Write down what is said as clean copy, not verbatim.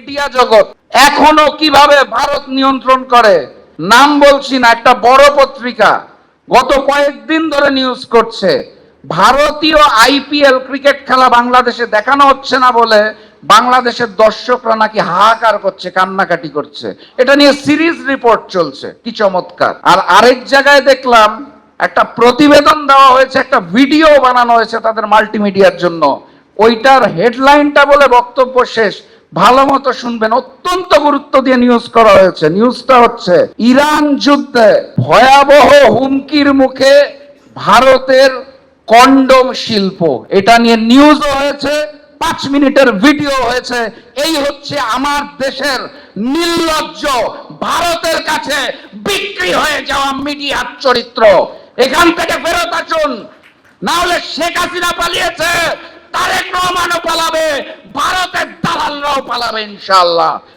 Media জগৎ এখনো কিভাবে ভারত নিয়ন্ত্রণ করে। নাম বলছি না, একটা বড় পত্রিকা গত কয়েকদিন ধরে নিউজ করছে ভারতীয় আইপিএল ক্রিকেট খেলা বাংলাদেশে দেখানো হচ্ছে না বলে বাংলাদেশের দর্শকরা নাকি হাহাকার করছে, কান্নাকাটি করছে। এটা নিয়ে সিরিজ রিপোর্ট চলছে, কি চমৎকার। আর আরেক জায়গায় দেখলাম একটা প্রতিবেদন দেওয়া হয়েছে, একটা ভিডিও বানানো হয়েছে তাদের মাল্টিমিডিয়ার জন্য। ওইটার হেডলাইনটা বলে বক্তব্য শেষ, ভালো মতো শুনবেন, অত্যন্ত গুরুত্ব দিয়ে নিউজ করা হয়েছে। নিউজটা হচ্ছে ইরান যুদ্ধে ভয়াবহ হুমকির মুখে ভারতের কন্ডম শিল্প। এটা নিয়ে নিউজও হয়েছে, 5 মিনিটের ভিডিও হয়েছে। এই হচ্ছে আমার দেশের নির্লজ্জ, ভারতের কাছে বিক্রি হয়ে যাওয়া মিডিয়ার চরিত্র। এখান থেকে ফেরত আসুন, না হলে শেখ হাসিনা পালিয়েছে, তারেক রহমানও পালাবে, ভারতের দালালরাও পালাবে ইনশাআল্লাহ।